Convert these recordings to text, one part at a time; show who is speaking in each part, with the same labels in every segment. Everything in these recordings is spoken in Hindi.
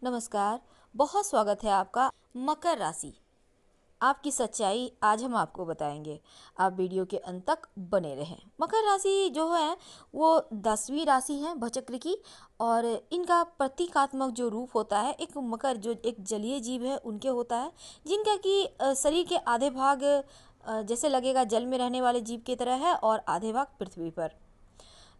Speaker 1: नमस्कार। बहुत स्वागत है आपका। मकर राशि, आपकी सच्चाई आज हम आपको बताएंगे। आप वीडियो के अंत तक बने रहें। मकर राशि जो है वो 10वीं राशि है भचक्र की। और इनका प्रतीकात्मक जो रूप होता है, एक मकर जो एक जलीय जीव है उनके होता है, जिनका कि शरीर के आधे भाग जैसे लगेगा जल में रहने वाले जीव की तरह है और आधे भाग पृथ्वी पर।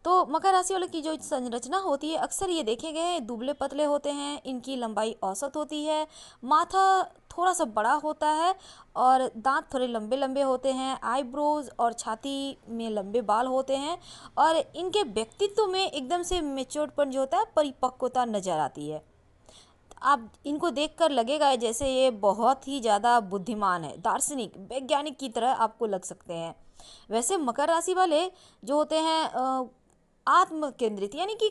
Speaker 1: तो मकर राशि वालों की जो संरचना होती है, अक्सर ये देखे गए हैं दुबले पतले होते हैं। इनकी लंबाई औसत होती है। माथा थोड़ा सा बड़ा होता है और दांत थोड़े लंबे लंबे होते हैं। आईब्रोज और छाती में लंबे बाल होते हैं। और इनके व्यक्तित्व में एकदम से मेच्योर्डपन जो होता है, परिपक्वता नजर आती है। आप इनको देखकर लगेगा जैसे ये बहुत ही ज़्यादा बुद्धिमान है, दार्शनिक वैज्ञानिक की तरह आपको लग सकते हैं। वैसे मकर राशि वाले जो होते हैं आत्म केंद्रित, यानी कि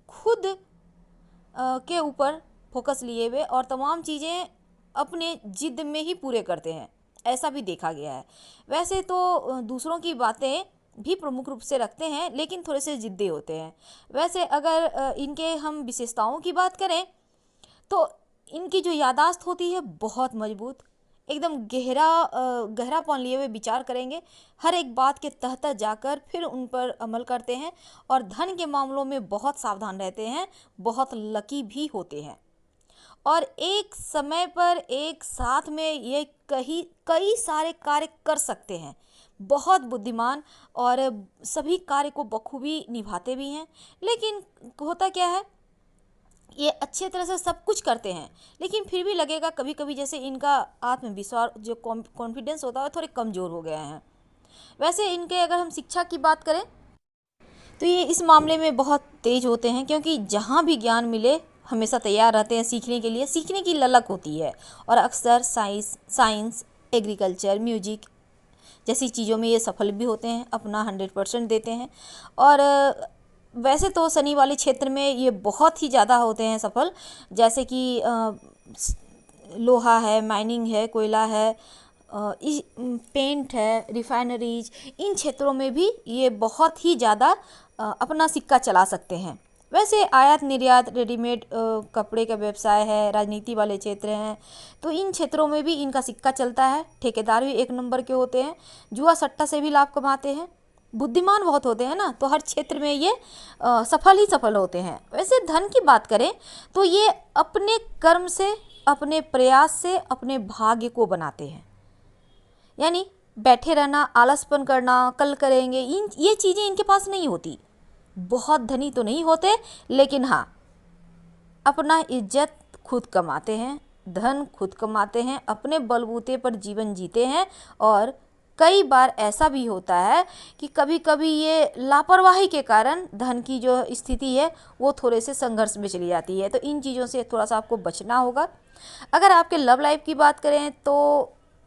Speaker 1: खुद के ऊपर फोकस लिए हुए और तमाम चीज़ें अपने जिद में ही पूरे करते हैं, ऐसा भी देखा गया है। वैसे तो दूसरों की बातें भी प्रमुख रूप से रखते हैं, लेकिन थोड़े से जिद्दी होते हैं। वैसे अगर इनके हम विशेषताओं की बात करें तो इनकी जो याददाश्त होती है बहुत मजबूत, एकदम गहरापन लिए हुए विचार करेंगे। हर एक बात के तह तक जाकर फिर उन पर अमल करते हैं। और धन के मामलों में बहुत सावधान रहते हैं, बहुत लकी भी होते हैं। और एक समय पर एक साथ में ये कई कई सारे कार्य कर सकते हैं। बहुत बुद्धिमान और सभी कार्य को बखूबी निभाते भी हैं। लेकिन होता क्या है, ये अच्छे तरह से सब कुछ करते हैं, लेकिन फिर भी लगेगा कभी कभी जैसे इनका आत्मविश्वास जो कॉन्फिडेंस होता है थोड़े कमज़ोर हो गए हैं। वैसे इनके अगर हम शिक्षा की बात करें तो ये इस मामले में बहुत तेज होते हैं, क्योंकि जहाँ भी ज्ञान मिले हमेशा तैयार रहते हैं सीखने के लिए। सीखने की ललक होती है। और अक्सर साइंस, एग्रीकल्चर, म्यूजिक जैसी चीज़ों में ये सफल भी होते हैं, अपना 100% देते हैं। और वैसे तो शनि वाले क्षेत्र में ये बहुत ही ज़्यादा होते हैं सफल, जैसे कि लोहा है, माइनिंग है, कोयला है, पेंट है, रिफाइनरीज, इन क्षेत्रों में भी ये बहुत ही ज़्यादा अपना सिक्का चला सकते हैं। वैसे आयात निर्यात, रेडीमेड कपड़े का व्यवसाय है, राजनीति वाले क्षेत्र हैं, तो इन क्षेत्रों में भी इनका सिक्का चलता है। ठेकेदार भी एक नंबर के होते हैं। जुआ सट्टा से भी लाभ कमाते हैं। बुद्धिमान बहुत होते हैं ना, तो हर क्षेत्र में ये सफल ही सफल होते हैं। वैसे धन की बात करें तो ये अपने कर्म से, अपने प्रयास से अपने भाग्य को बनाते हैं। यानी बैठे रहना, आलसपन करना, कल करेंगे, इन ये चीज़ें इनके पास नहीं होती। बहुत धनी तो नहीं होते, लेकिन हाँ, अपना इज्जत खुद कमाते हैं, धन खुद कमाते हैं, अपने बलबूते पर जीवन जीते हैं। और कई बार ऐसा भी होता है कि कभी कभी ये लापरवाही के कारण धन की जो स्थिति है वो थोड़े से संघर्ष में चली जाती है। तो इन चीज़ों से थोड़ा सा आपको बचना होगा। अगर आपके लव लाइफ की बात करें तो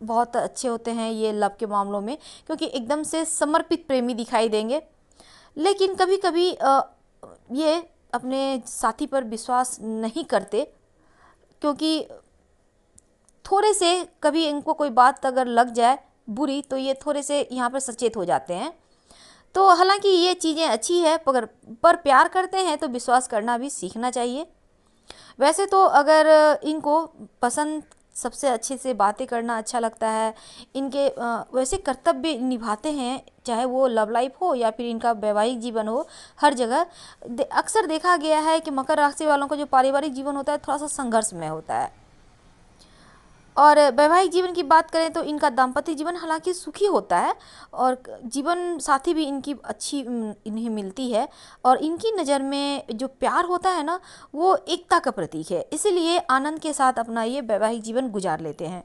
Speaker 1: बहुत अच्छे होते हैं ये लव के मामलों में, क्योंकि एकदम से समर्पित प्रेमी दिखाई देंगे। लेकिन कभी कभी ये अपने साथी पर विश्वास नहीं करते, क्योंकि थोड़े से कभी इनको कोई बात अगर लग जाए बुरी तो ये थोड़े से यहाँ पर सचेत हो जाते हैं। तो हालांकि ये चीज़ें अच्छी है, पर प्यार करते हैं तो विश्वास करना भी सीखना चाहिए। वैसे तो अगर इनको पसंद सबसे अच्छे से बातें करना अच्छा लगता है। इनके वैसे कर्तव्य निभाते हैं, चाहे वो लव लाइफ हो या फिर इनका वैवाहिक जीवन हो। हर जगह अक्सर देखा गया है कि मकर राशि वालों का जो पारिवारिक जीवन होता है थोड़ा सा संघर्षमय होता है। और वैवाहिक जीवन की बात करें तो इनका दाम्पत्य जीवन हालांकि सुखी होता है और जीवन साथी भी इनकी अच्छी इन्हें मिलती है। और इनकी नज़र में जो प्यार होता है ना, वो एकता का प्रतीक है, इसीलिए आनंद के साथ अपना ये वैवाहिक जीवन गुजार लेते हैं।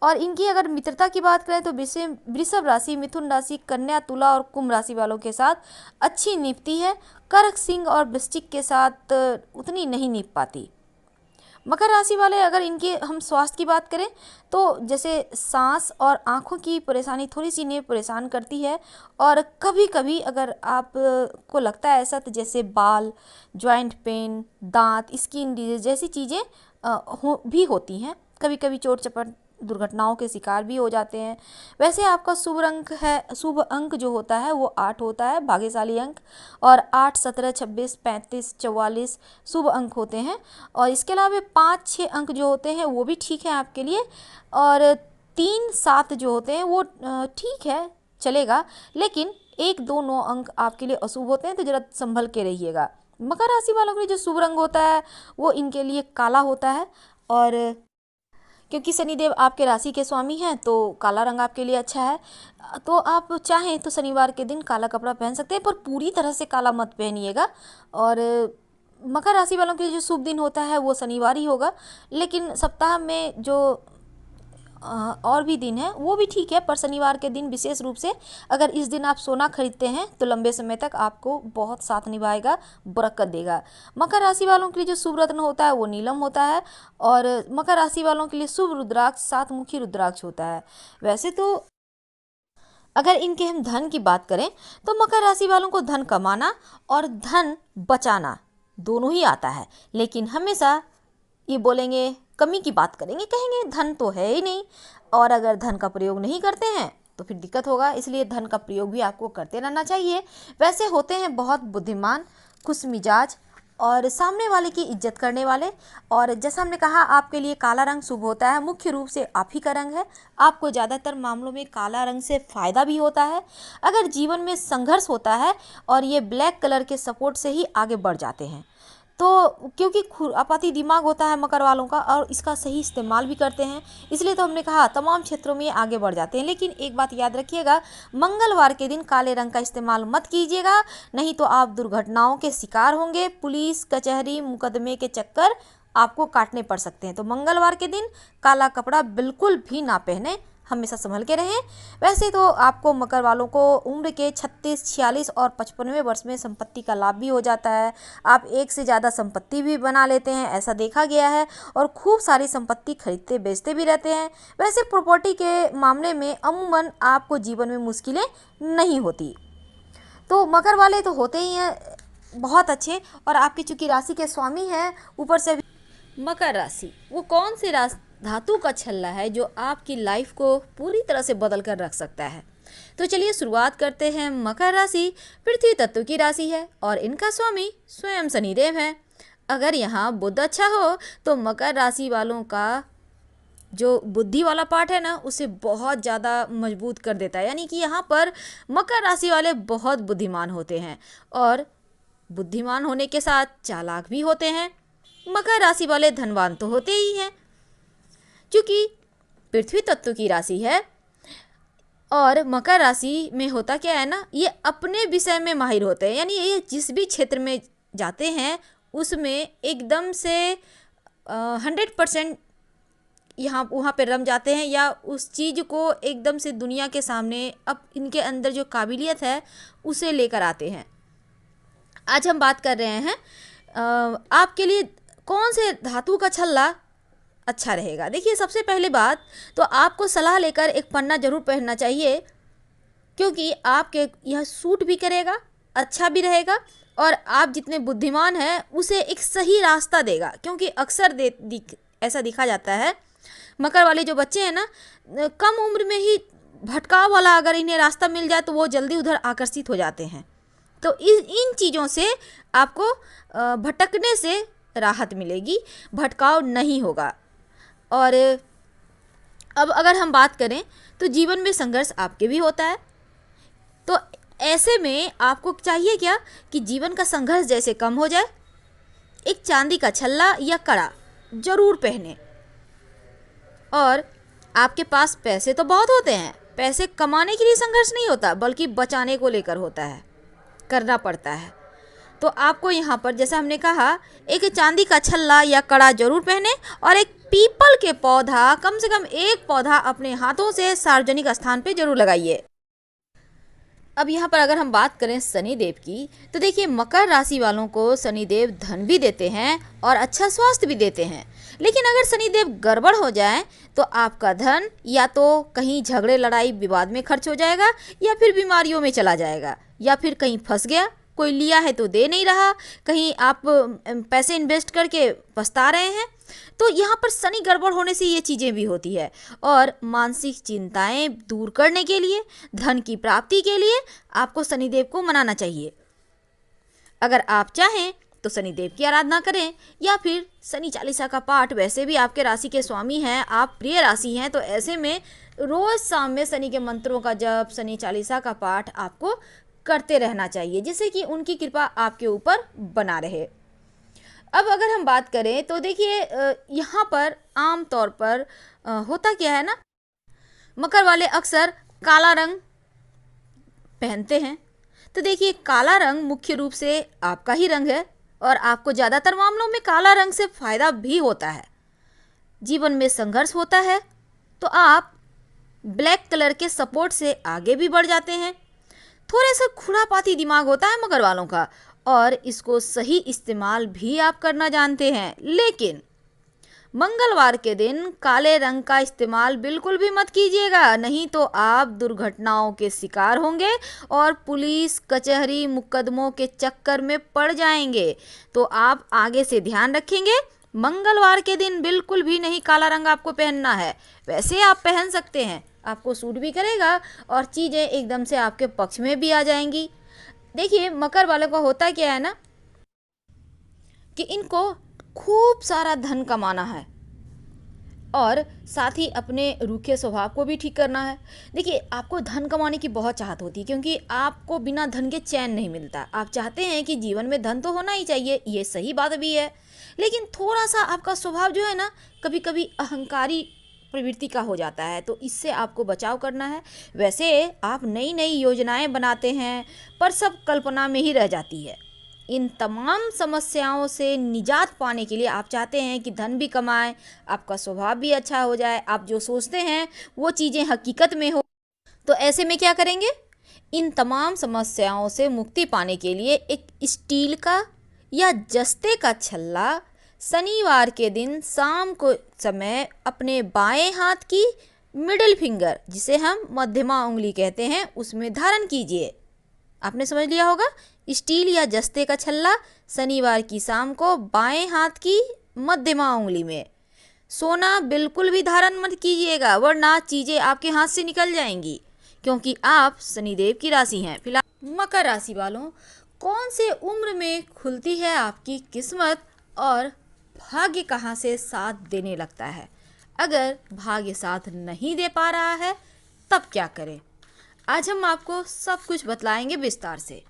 Speaker 1: और इनकी अगर मित्रता की बात करें तो वृषभ राशि, मिथुन राशि, कन्या, तुला और कुंभ राशि वालों के साथ अच्छी निभती है। कर्क, सिंह और वृश्चिक के साथ उतनी नहीं निभ पाती। मकर राशि वाले अगर इनके हम स्वास्थ्य की बात करें तो जैसे सांस और आँखों की परेशानी थोड़ी सी इन्हें परेशान करती है। और कभी कभी अगर आप को लगता है ऐसा, तो जैसे बाल, जॉइंट पेन, दांत, स्किन डिजीज जैसी चीज़ें भी होती हैं। कभी कभी चोट चपट दुर्घटनाओं के शिकार भी हो जाते हैं। वैसे आपका शुभ अंक जो होता है वो 8 होता है, भाग्यशाली अंक। और 8, 17, 26, 35, 44 शुभ अंक होते हैं। और इसके अलावा 5, 6 अंक जो होते हैं वो भी ठीक है आपके लिए। और 3, 7 जो होते हैं वो ठीक है, चलेगा। लेकिन 1, 2, 9 अंक आपके लिए अशुभ होते हैं, तो जरा संभल के रहिएगा। मकर राशि वालों के लिए जो शुभ रंग होता है वो इनके लिए काला होता है। और क्योंकि शनिदेव आपके राशि के स्वामी हैं तो काला रंग आपके लिए अच्छा है। तो आप चाहें तो शनिवार के दिन काला कपड़ा पहन सकते हैं, पर पूरी तरह से काला मत पहनिएगा। और मकर राशि वालों के लिए जो शुभ दिन होता है वो शनिवार ही होगा। लेकिन सप्ताह में जो और भी दिन है वो भी ठीक है, पर शनिवार के दिन विशेष रूप से अगर इस दिन आप सोना खरीदते हैं तो लंबे समय तक आपको बहुत साथ निभाएगा, बरकत देगा। मकर राशि वालों के लिए जो शुभ रत्न होता है वो नीलम होता है। और मकर राशि वालों के लिए शुभ रुद्राक्ष 7 मुखी रुद्राक्ष होता है। वैसे तो अगर इनके हम धन की बात करें तो मकर राशि वालों को धन कमाना और धन बचाना दोनों ही आता है, लेकिन हमेशा ये बोलेंगे, कमी की बात करेंगे, कहेंगे धन तो है ही नहीं। और अगर धन का प्रयोग नहीं करते हैं तो फिर दिक्कत होगा, इसलिए धन का प्रयोग भी आपको करते रहना चाहिए। वैसे होते हैं बहुत बुद्धिमान, खुश मिजाज और सामने वाले की इज्जत करने वाले। और जैसा हमने कहा आपके लिए काला रंग शुभ होता है, मुख्य रूप से आप ही का रंग है। आपको ज़्यादातर मामलों में काला रंग से फ़ायदा भी होता है। अगर जीवन में संघर्ष होता है और ये ब्लैक कलर के सपोर्ट से ही आगे बढ़ जाते हैं, तो क्योंकि खुरापाती दिमाग होता है मकर वालों का और इसका सही इस्तेमाल भी करते हैं, इसलिए तो हमने कहा तमाम क्षेत्रों में आगे बढ़ जाते हैं। लेकिन एक बात याद रखिएगा, मंगलवार के दिन काले रंग का इस्तेमाल मत कीजिएगा, नहीं तो आप दुर्घटनाओं के शिकार होंगे। पुलिस कचहरी मुकदमे के चक्कर आपको काटने पड़ सकते हैं। तो मंगलवार के दिन काला कपड़ा बिल्कुल भी ना पहने, हमेशा संभल के रहें। वैसे तो आपको मकर वालों को उम्र के 36, 46 और 55वें वर्ष में संपत्ति का लाभ भी हो जाता है। आप एक से ज़्यादा संपत्ति भी बना लेते हैं, ऐसा देखा गया है। और खूब सारी संपत्ति खरीदते बेचते भी रहते हैं। वैसे प्रॉपर्टी के मामले में अमूमन आपको जीवन में मुश्किलें नहीं होती। तो मकर वाले तो होते ही हैं बहुत अच्छे। और आपकी चूँकि राशि के स्वामी हैं ऊपर से मकर राशि, वो कौन सी राशि धातु का छल्ला है जो आपकी लाइफ को पूरी तरह से बदल कर रख सकता है। तो चलिए शुरुआत करते हैं। मकर राशि पृथ्वी तत्व की राशि है और इनका स्वामी स्वयं शनिदेव है। अगर यहाँ बुध अच्छा हो तो मकर राशि वालों का जो बुद्धि वाला पार्ट है ना उसे बहुत ज़्यादा मजबूत कर देता है। यानी कि यहाँ पर मकर राशि वाले बहुत बुद्धिमान होते हैं और बुद्धिमान होने के साथ चालाक भी होते हैं। मकर राशि वाले धनवान तो होते ही हैं, क्योंकि पृथ्वी तत्व की राशि है। और मकर राशि में होता क्या है ना, ये अपने विषय में माहिर होते हैं। यानी ये जिस भी क्षेत्र में जाते हैं उसमें एकदम से 100% यहाँ वहाँ पे रम जाते हैं, या उस चीज़ को एकदम से दुनिया के सामने अब इनके अंदर जो काबिलियत है उसे लेकर आते हैं। आज हम बात कर रहे हैं आपके लिए कौन से धातु का छल्ला अच्छा रहेगा। देखिए, सबसे पहले बात तो आपको सलाह लेकर एक पन्ना जरूर पहनना चाहिए, क्योंकि आपके यह सूट भी करेगा, अच्छा भी रहेगा और आप जितने बुद्धिमान हैं उसे एक सही रास्ता देगा। क्योंकि अक्सर ऐसा देखा जाता है मकर वाले जो बच्चे हैं ना, कम उम्र में ही भटकाव वाला अगर इन्हें रास्ता मिल जाए तो वो जल्दी उधर आकर्षित हो जाते हैं। तो इन चीज़ों से आपको भटकने से राहत मिलेगी, भटकाव नहीं होगा। और अब अगर हम बात करें तो जीवन में संघर्ष आपके भी होता है, तो ऐसे में आपको चाहिए क्या कि जीवन का संघर्ष जैसे कम हो जाए, एक चांदी का छल्ला या कड़ा जरूर पहने। और आपके पास पैसे तो बहुत होते हैं, पैसे कमाने के लिए संघर्ष नहीं होता बल्कि बचाने को लेकर होता है, करना पड़ता है। तो आपको यहाँ पर जैसा हमने कहा एक चांदी का छल्ला या कड़ा जरूर पहने और एक पीपल के पौधा, कम से कम एक पौधा अपने हाथों से सार्वजनिक स्थान पे जरूर लगाइए। अब यहाँ पर अगर हम बात करें शनिदेव की, तो देखिए मकर राशि वालों को शनिदेव धन भी देते हैं और अच्छा स्वास्थ्य भी देते हैं। लेकिन अगर शनिदेव गड़बड़ हो जाए तो आपका धन या तो कहीं झगड़े लड़ाई विवाद में खर्च हो जाएगा, या फिर बीमारियों में चला जाएगा, या फिर कहीं फंस गया, कोई लिया है तो दे नहीं रहा, कहीं आप पैसे इन्वेस्ट करके पछता रहे हैं। तो यहाँ पर शनि गड़बड़ होने से ये चीज़ें भी होती है। और मानसिक चिंताएं दूर करने के लिए, धन की प्राप्ति के लिए आपको शनिदेव को मनाना चाहिए। अगर आप चाहें तो शनिदेव की आराधना करें या फिर शनि चालीसा का पाठ, वैसे भी आपके राशि के स्वामी हैं, आप प्रिय राशि हैं, तो ऐसे में रोज शाम में शनि के मंत्रों का जप, शनि चालीसा का पाठ आपको करते रहना चाहिए, जिससे कि उनकी कृपा आपके ऊपर बना रहे। अब अगर हम बात करें तो देखिए यहाँ पर आम तौर पर होता क्या है ना, मकर वाले अक्सर काला रंग पहनते हैं। तो देखिए काला रंग मुख्य रूप से आपका ही रंग है और आपको ज़्यादातर मामलों में काला रंग से फायदा भी होता है। जीवन में संघर्ष होता है तो आप ब्लैक कलर के सपोर्ट से आगे भी बढ़ जाते हैं। थोड़ा सा खुरापाती दिमाग होता है मकर वालों का और इसको सही इस्तेमाल भी आप करना जानते हैं, लेकिन मंगलवार के दिन काले रंग का इस्तेमाल बिल्कुल भी मत कीजिएगा, नहीं तो आप दुर्घटनाओं के शिकार होंगे और पुलिस कचहरी मुकदमों के चक्कर में पड़ जाएंगे। तो आप आगे से ध्यान रखेंगे, मंगलवार के दिन बिल्कुल भी नहीं काला रंग आपको पहनना है। वैसे आप पहन सकते हैं, आपको सूट भी करेगा और चीज़ें एकदम से आपके पक्ष में भी आ जाएंगी। देखिए मकर वालों का होता क्या है ना कि इनको खूब सारा धन कमाना है और साथ ही अपने रूखे स्वभाव को भी ठीक करना है। देखिए आपको धन कमाने की बहुत चाहत होती है, क्योंकि आपको बिना धन के चैन नहीं मिलता। आप चाहते हैं कि जीवन में धन तो होना ही चाहिए, ये सही बात भी है, लेकिन थोड़ा सा आपका स्वभाव जो है ना कभी कभी अहंकारी प्रवृत्ति का हो जाता है, तो इससे आपको बचाव करना है। वैसे आप नई नई योजनाएं बनाते हैं पर सब कल्पना में ही रह जाती है। इन तमाम समस्याओं से निजात पाने के लिए आप चाहते हैं कि धन भी कमाएं, आपका स्वभाव भी अच्छा हो जाए, आप जो सोचते हैं वो चीज़ें हकीकत में हो। तो ऐसे में क्या करेंगे, इन तमाम समस्याओं से मुक्ति पाने के लिए एक स्टील का या जस्ते का छल्ला शनिवार के दिन शाम को समय अपने बाएं हाथ की मिडिल फिंगर, जिसे हम मध्यमा उंगली कहते हैं, उसमें धारण कीजिए। आपने समझ लिया होगा, स्टील या जस्ते का छल्ला शनिवार की शाम को बाएं हाथ की मध्यमा उंगली में। सोना बिल्कुल भी धारण मत कीजिएगा, वरना चीज़ें आपके हाथ से निकल जाएंगी, क्योंकि आप शनिदेव की राशि हैं। फिलहाल मकर राशि वालों, कौन से उम्र में खुलती है आपकी किस्मत और भाग्य कहाँ से साथ देने लगता है? अगर भाग्य साथ नहीं दे पा रहा है तब क्या करें? आज हम आपको सब कुछ बतलाएंगे विस्तार से।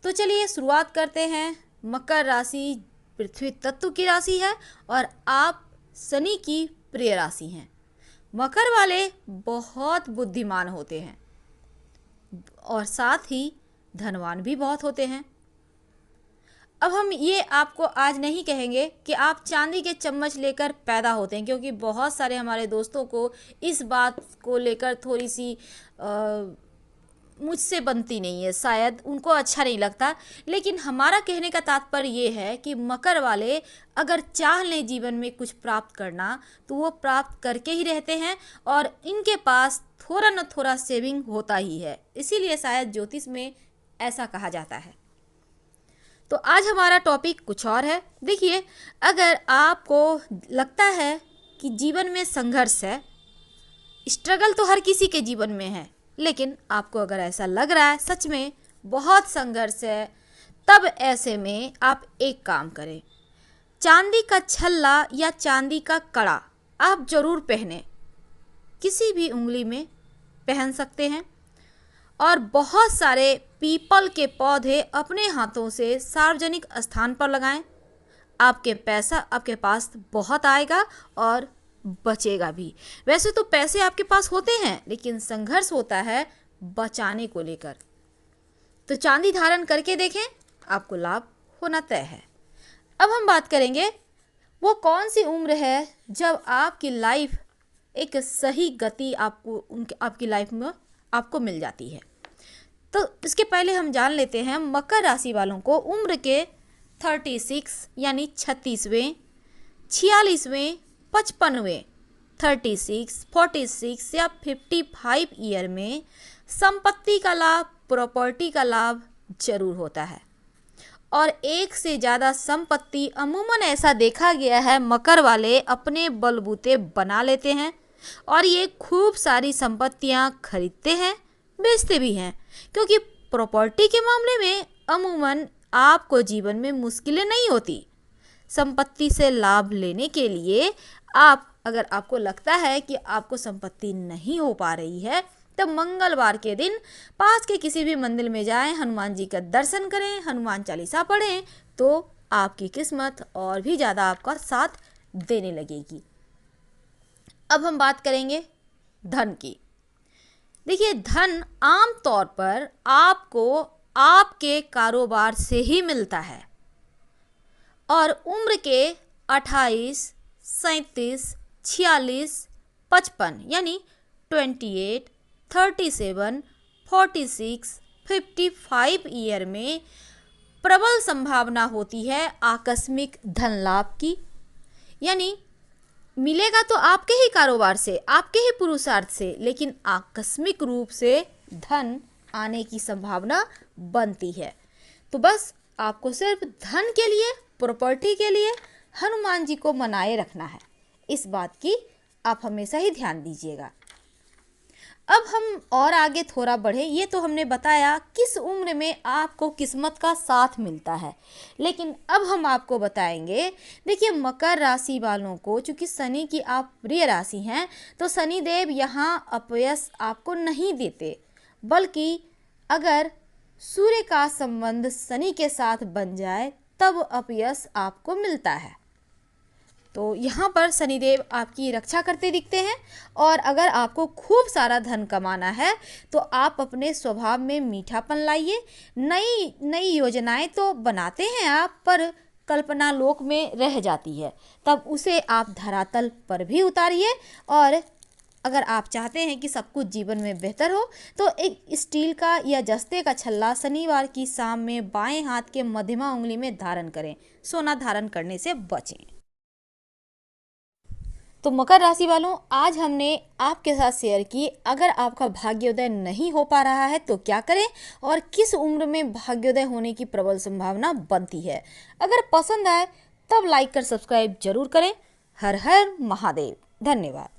Speaker 1: तो चलिए शुरुआत करते हैं। मकर राशि पृथ्वी तत्व की राशि है और आप शनि की प्रिय राशि हैं। मकर वाले बहुत बुद्धिमान होते हैं और साथ ही धनवान भी बहुत होते हैं। अब हम ये आपको आज नहीं कहेंगे कि आप चांदी के चम्मच लेकर पैदा होते हैं, क्योंकि बहुत सारे हमारे दोस्तों को इस बात को लेकर थोड़ी सी मुझसे बनती नहीं है, शायद उनको अच्छा नहीं लगता। लेकिन हमारा कहने का तात्पर्य ये है कि मकर वाले अगर चाह लें जीवन में कुछ प्राप्त करना तो वो प्राप्त करके ही रहते हैं और इनके पास थोड़ा न थोड़ा सेविंग होता ही है, इसीलिए शायद ज्योतिष में ऐसा कहा जाता है। तो आज हमारा टॉपिक कुछ और है। देखिए, अगर आपको लगता है कि जीवन में संघर्ष है, स्ट्रगल तो हर किसी के जीवन में है, लेकिन आपको अगर ऐसा लग रहा है सच में बहुत संघर्ष है, तब ऐसे में आप एक काम करें, चांदी का छल्ला या चांदी का कड़ा आप जरूर पहने, किसी भी उंगली में पहन सकते हैं। और बहुत सारे पीपल के पौधे अपने हाथों से सार्वजनिक स्थान पर लगाएं। आपके पैसा आपके पास बहुत आएगा और बचेगा भी। वैसे तो पैसे आपके पास होते हैं, लेकिन संघर्ष होता है बचाने को लेकर। तो चांदी धारण करके देखें, आपको लाभ होना तय है। अब हम बात करेंगे वो कौन सी उम्र है जब आपकी लाइफ एक सही गति आपकी लाइफ में आपको मिल जाती है। तो इसके पहले हम जान लेते हैं मकर राशि वालों को उम्र के 36 यानी 36वें, 46वें, 55वें, 36, 46 या 55 ईयर में संपत्ति का लाभ, प्रॉपर्टी का लाभ जरूर होता है। और एक से ज़्यादा संपत्ति अमूमन ऐसा देखा गया है मकर वाले अपने बलबूते बना लेते हैं और ये खूब सारी संपत्तियां खरीदते हैं, बेचते भी हैं, क्योंकि प्रॉपर्टी के मामले में अमूमन आपको जीवन में मुश्किलें नहीं होती। संपत्ति से लाभ लेने के लिए अगर आपको लगता है कि आपको संपत्ति नहीं हो पा रही है, तब मंगलवार के दिन पास के किसी भी मंदिर में जाएं, हनुमान जी का दर्शन करें, हनुमान चालीसा पढ़ें, तो आपकी किस्मत और भी ज़्यादा आपका साथ देने लगेगी। अब हम बात करेंगे धन की। देखिए, धन आम तौर पर आपको आपके कारोबार से ही मिलता है और उम्र के 28, 37, 46, 55 यानी 28, 37, 46, 55 ईयर में प्रबल संभावना होती है आकस्मिक धन लाभ की। यानी मिलेगा तो आपके ही कारोबार से, आपके ही पुरुषार्थ से, लेकिन आकस्मिक रूप से धन आने की संभावना बनती है। तो बस आपको सिर्फ धन के लिए, प्रॉपर्टी के लिए हनुमान जी को मनाए रखना है। इस बात की आप हमेशा ही ध्यान दीजिएगा। अब हम और आगे थोड़ा बढ़े। ये तो हमने बताया किस उम्र में आपको किस्मत का साथ मिलता है, लेकिन अब हम आपको बताएंगे। देखिए, मकर राशि वालों को, चूंकि शनि की आप प्रिय राशि हैं, तो शनि देव यहाँ अपयश आपको नहीं देते, बल्कि अगर सूर्य का संबंध शनि के साथ बन जाए तब अपयश आपको मिलता है। तो यहाँ पर शनिदेव आपकी रक्षा करते दिखते हैं। और अगर आपको खूब सारा धन कमाना है तो आप अपने स्वभाव में मीठापन लाइए। नई नई योजनाएं तो बनाते हैं आप, पर कल्पना लोक में रह जाती है, तब उसे आप धरातल पर भी उतारिए। और अगर आप चाहते हैं कि सब कुछ जीवन में बेहतर हो, तो एक स्टील का या जस्ते का छल्ला शनिवार की शाम में बाएं हाथ के मध्यमा उंगली में धारण करें। सोना धारण करने से बचें। तो मकर राशि वालों, आज हमने आपके साथ शेयर की अगर आपका भाग्योदय नहीं हो पा रहा है तो क्या करें और किस उम्र में भाग्योदय होने की प्रबल संभावना बनती है। अगर पसंद आए तब लाइक कर सब्सक्राइब जरूर करें। हर हर महादेव। धन्यवाद।